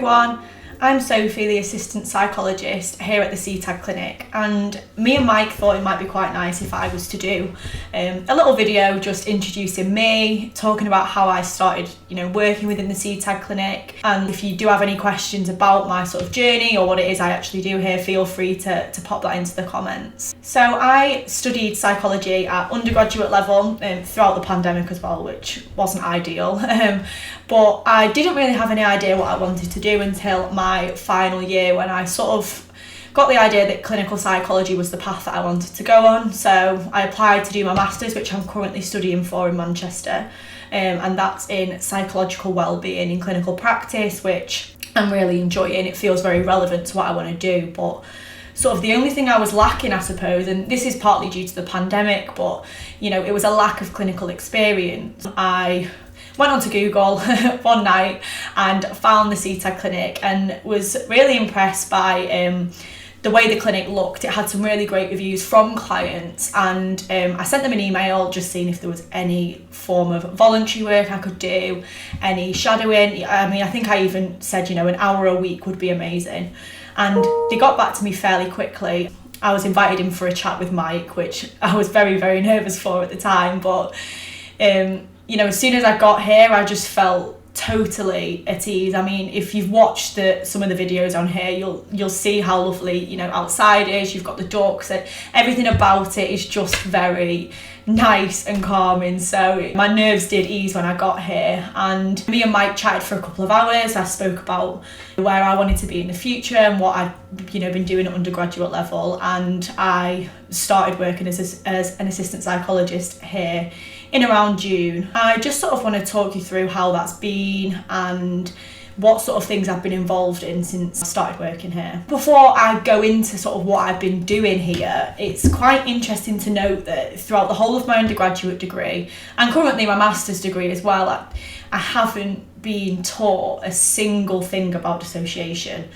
everyone, I'm Sophie, the assistant psychologist here at the CTAD Clinic, and me and Mike thought it might be quite nice if I was to do a little video just introducing me, talking about how I started, working within the CTAD Clinic. And if you do have any questions about my sort of journey or what it is I actually do here, feel free to pop that into the comments. So I studied psychology at undergraduate level throughout the pandemic as well, which wasn't ideal. But I didn't really have any idea what I wanted to do until my final year, when I sort of got the idea that clinical psychology was the path that I wanted to go on. So I applied to do my master's, which I'm currently studying for in Manchester, and that's in psychological wellbeing in clinical practice, which I'm really enjoying. It feels very relevant to what I want to do, but sort of the only thing I was lacking, I suppose, and this is partly due to the pandemic, but it was a lack of clinical experience. I went onto Google one night and found the CTAD Clinic and was really impressed by the way the clinic looked. It had some really great reviews from clients, and I sent them an email just seeing if there was any form of voluntary work I could do, any shadowing. I think I even said, an hour a week would be amazing. And they got back to me fairly quickly. I was invited in for a chat with Mike, which I was very, very nervous for at the time, but as soon as I got here, I just felt totally at ease. If you've watched some of the videos on here, you'll see how lovely, outside is. You've got the ducks, and everything about it is just very nice and calming. So my nerves did ease when I got here, and me and Mike chatted for a couple of hours. I spoke about where I wanted to be in the future and what I've been doing at undergraduate level, and I started working as an assistant psychologist here in around June. I just sort of want to talk you through how that's been and what sort of things I've been involved in since I started working here. Before I go into sort of what I've been doing here, it's quite interesting to note that throughout the whole of my undergraduate degree, and currently my master's degree as well, I haven't been taught a single thing about dissociation.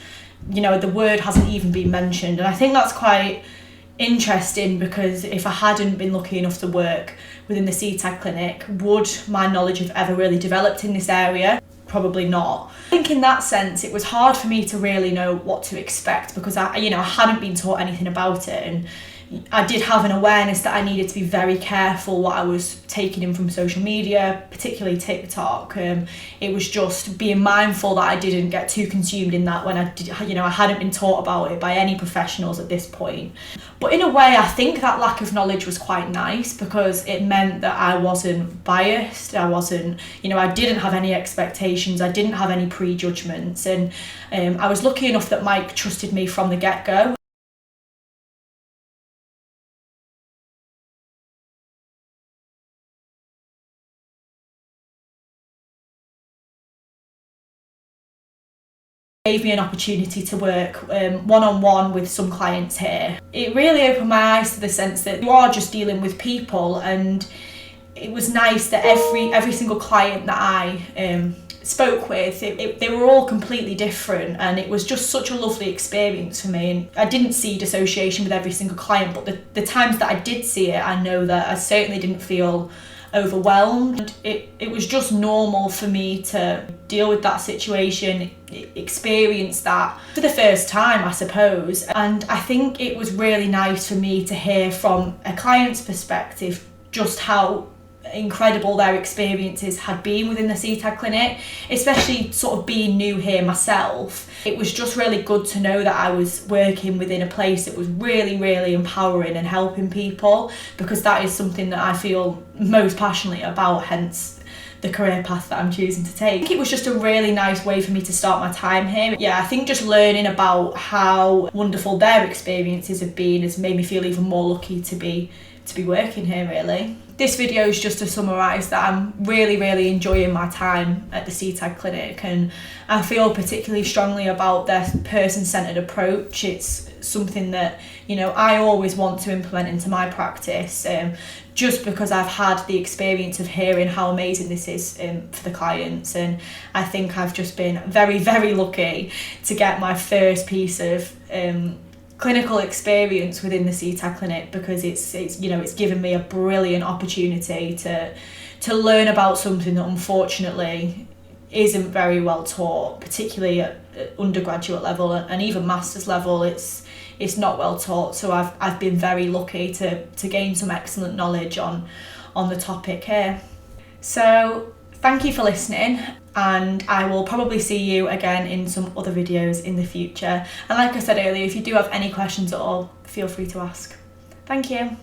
The word hasn't even been mentioned, and I think that's quite interesting, because if I hadn't been lucky enough to work within the CTAC Clinic, would my knowledge have ever really developed in this area? Probably not. I think in that sense it was hard for me to really know what to expect, because I hadn't been taught anything about it, and I did have an awareness that I needed to be very careful what I was taking in from social media, particularly TikTok. It was just being mindful that I didn't get too consumed in that when I hadn't been taught about it by any professionals at this point. But in a way, I think that lack of knowledge was quite nice, because it meant that I wasn't biased. I didn't have any expectations. I didn't have any prejudgments, and I was lucky enough that Mike trusted me from the get-go. Gave me an opportunity to work one-on-one with some clients here. It really opened my eyes to the sense that you are just dealing with people, and it was nice that every single client that I spoke with, they were all completely different, and it was just such a lovely experience for me. And I didn't see dissociation with every single client, but the times that I did see it, I know that I certainly didn't feel overwhelmed. It was just normal for me to deal with that situation, experience that for the first time, I suppose. And I think it was really nice for me to hear from a client's perspective just how incredible their experiences had been within the CTAD Clinic, especially sort of being new here myself. It was just really good to know that I was working within a place that was really, really empowering and helping people, because that is something that I feel most passionately about, hence the career path that I'm choosing to take. I think it was just a really nice way for me to start my time here. Yeah, I think just learning about how wonderful their experiences have been has made me feel even more lucky to be working here, really. This video is just to summarise that I'm really, really enjoying my time at the CTAD Clinic, and I feel particularly strongly about their person-centred approach. It's something that, I always want to implement into my practice, just because I've had the experience of hearing how amazing this is for the clients, and I think I've just been very, very lucky to get my first piece of clinical experience within the CTAD Clinic, because it's given me a brilliant opportunity to learn about something that unfortunately isn't very well taught, particularly at undergraduate level and even master's level. It's not well taught, so I've been very lucky to gain some excellent knowledge on the topic here. So thank you for listening, and I will probably see you again in some other videos in the future. And like I said earlier, if you do have any questions at all, feel free to ask. Thank you.